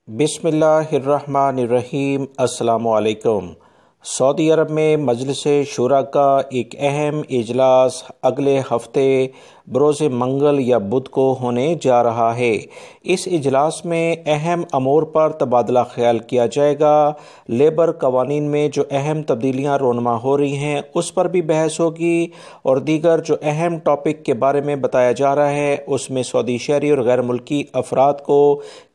بسم اللہ الرحمن الرحیم۔ السلام علیکم۔ سعودی عرب میں مجلس شورا کا ایک اہم اجلاس اگلے ہفتے بروز منگل یا بدھ کو ہونے جا رہا ہے۔ اس اجلاس میں اہم امور پر تبادلہ خیال کیا جائے گا۔ لیبر قوانین میں جو اہم تبدیلیاں رونما ہو رہی ہیں اس پر بھی بحث ہوگی، اور دیگر جو اہم ٹاپک کے بارے میں بتایا جا رہا ہے اس میں سعودی شہری اور غیر ملکی افراد کو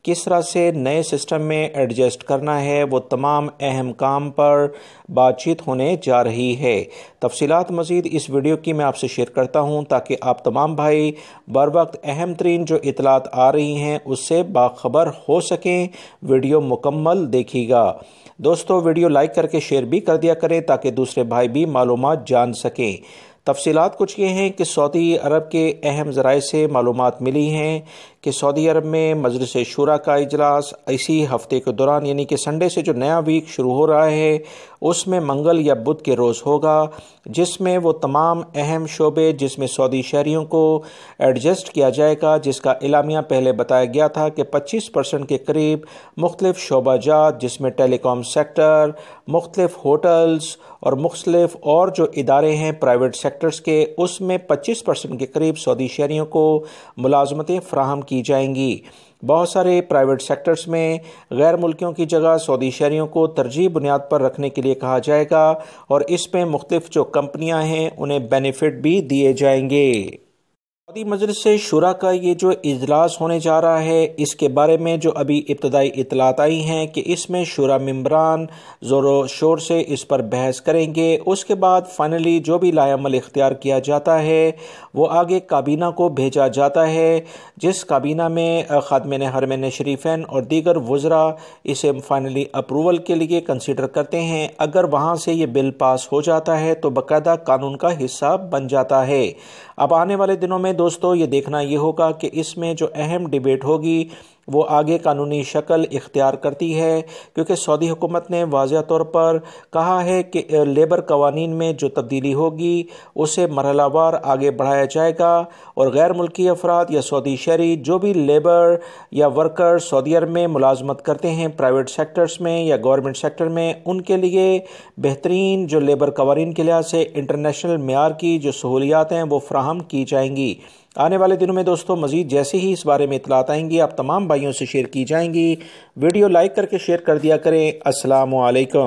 کس طرح سے نئے سسٹم میں ایڈجسٹ کرنا ہے، وہ تمام اہم کام پر بات چیت ہونے جا رہی ہے۔ تفصیلات مزید اس ویڈیو کی میں آپ سے شیئر کرتا ہوں تاکہ آپ تمام بھائی بر وقت اہم ترین جو اطلاعات آ رہی ہیں اس سے باخبر ہو سکیں۔ ویڈیو مکمل دیکھیے گا۔ دوستو، ویڈیو لائک کر کے شیئر بھی کر دیا کریں تاکہ دوسرے بھائی بھی معلومات جان سکیں۔ تفصیلات کچھ یہ ہیں کہ سعودی عرب کے اہم ذرائع سے معلومات ملی ہیں کہ سعودی عرب میں مجلس شورا کا اجلاس اسی ہفتے کے دوران، یعنی کہ سنڈے سے جو نیا ویک شروع ہو رہا ہے اس میں منگل یا بدھ کے روز ہوگا، جس میں وہ تمام اہم شعبے جس میں سعودی شہریوں کو ایڈجسٹ کیا جائے گا، جس کا اعلامیہ پہلے بتایا گیا تھا کہ 25% کے قریب مختلف شعبہ جات جس میں ٹیلی کام سیکٹر، مختلف ہوٹلز اور مختلف اور جو ادارے ہیں پرائیویٹ سیکٹرز کے، اس میں 25% کے قریب سعودی شہریوں کو ملازمتیں فراہم کی جائیں گی۔ بہت سارے پرائیویٹ سیکٹرز میں غیر ملکیوں کی جگہ سعودی شہریوں کو ترجیح بنیاد پر رکھنے کے لیے کہا جائے گا، اور اس میں مختلف جو کمپنیاں ہیں انہیں بینیفٹ بھی دیے جائیں گے۔ سعودی مجلس شورا کا یہ جو اجلاس ہونے جا رہا ہے اس کے بارے میں جو ابھی ابتدائی اطلاعات آئی ہیں کہ اس میں شورا ممبران زور و شور سے اس پر بحث کریں گے۔ اس کے بعد فائنلی جو بھی لائحہ عمل اختیار کیا جاتا ہے وہ آگے کابینہ کو بھیجا جاتا ہے، جس کابینہ میں خادمین حرمین شریفین اور دیگر وزراء اسے فائنلی اپروول کے لیے کنسیڈر کرتے ہیں۔ اگر وہاں سے یہ بل پاس ہو جاتا ہے تو باقاعدہ قانون کا حصہ بن جاتا ہے۔ اب آنے والے دنوں میں دوستو یہ دیکھنا یہ ہوگا کہ اس میں جو اہم ڈیبیٹ ہوگی وہ آگے قانونی شکل اختیار کرتی ہے، کیونکہ سعودی حکومت نے واضح طور پر کہا ہے کہ لیبر قوانین میں جو تبدیلی ہوگی اسے مرحلہ وار آگے بڑھایا جائے گا، اور غیر ملکی افراد یا سعودی شہری جو بھی لیبر یا ورکر سعودی عرب میں ملازمت کرتے ہیں پرائیویٹ سیکٹرز میں یا گورنمنٹ سیکٹر میں، ان کے لیے بہترین جو لیبر قوانین کے لحاظ سے انٹرنیشنل معیار کی جو سہولیات ہیں وہ فراہم کی جائیں گی۔ آنے والے دنوں میں دوستو مزید جیسے ہی اس بارے میں اطلاعات آئیں گی آپ تمام بھائیوں سے شیئر کی جائیں گی۔ ویڈیو لائک کر کے شیئر کر دیا کریں۔ السلام علیکم۔